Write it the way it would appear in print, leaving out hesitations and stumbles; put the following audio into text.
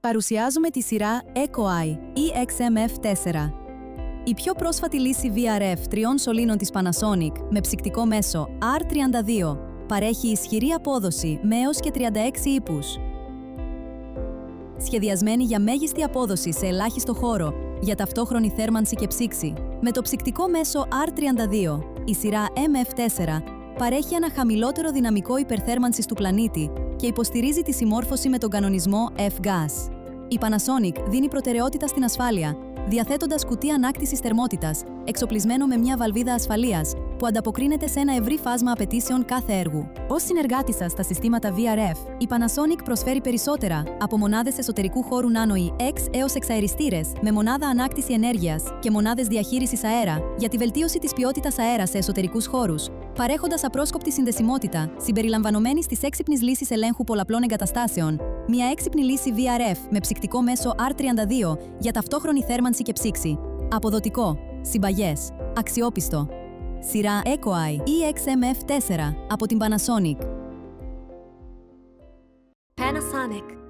Παρουσιάζουμε τη σειρά EcoEye EXMF4. Η πιο πρόσφατη λύση VRF τριών σωλήνων της Panasonic με ψυκτικό μέσο R32 παρέχει ισχυρή απόδοση με έως και 36 ύπους. Σχεδιασμένη για μέγιστη απόδοση σε ελάχιστο χώρο για ταυτόχρονη θέρμανση και ψήξη, με το ψυκτικό μέσο R32, η σειρά MF4 παρέχει ένα χαμηλότερο δυναμικό υπερθέρμανσης του πλανήτη και υποστηρίζει τη συμμόρφωση με τον κανονισμό F-Gas. Η Panasonic δίνει προτεραιότητα στην ασφάλεια, διαθέτοντας κουτί ανάκτησης θερμότητας, εξοπλισμένο με μια βαλβίδα ασφαλείας, που ανταποκρίνεται σε ένα ευρύ φάσμα απαιτήσεων κάθε έργου. Ως συνεργάτη σας στα συστήματα VRF, η Panasonic προσφέρει περισσότερα από μονάδες εσωτερικού χώρου Nano E έως εξαεριστήρες με μονάδα ανάκτηση ενέργειας και μονάδες διαχείρισης αέρα για τη βελτίωση της ποιότητας αέρα σε εσωτερικούς χώρους, παρέχοντας απρόσκοπτη συνδεσιμότητα συμπεριλαμβανομένης της έξυπνης λύσης ελέγχου πολλαπλών εγκαταστάσεων, μια έξυπνη λύση VRF με ψυκτικό μέσο R32 για ταυτόχρονη θέρμανση και ψήξη. Αποδοτικό, συμπαγές, αξιόπιστο. Σειρά EcoEye EXMF4 από την Panasonic. Panasonic.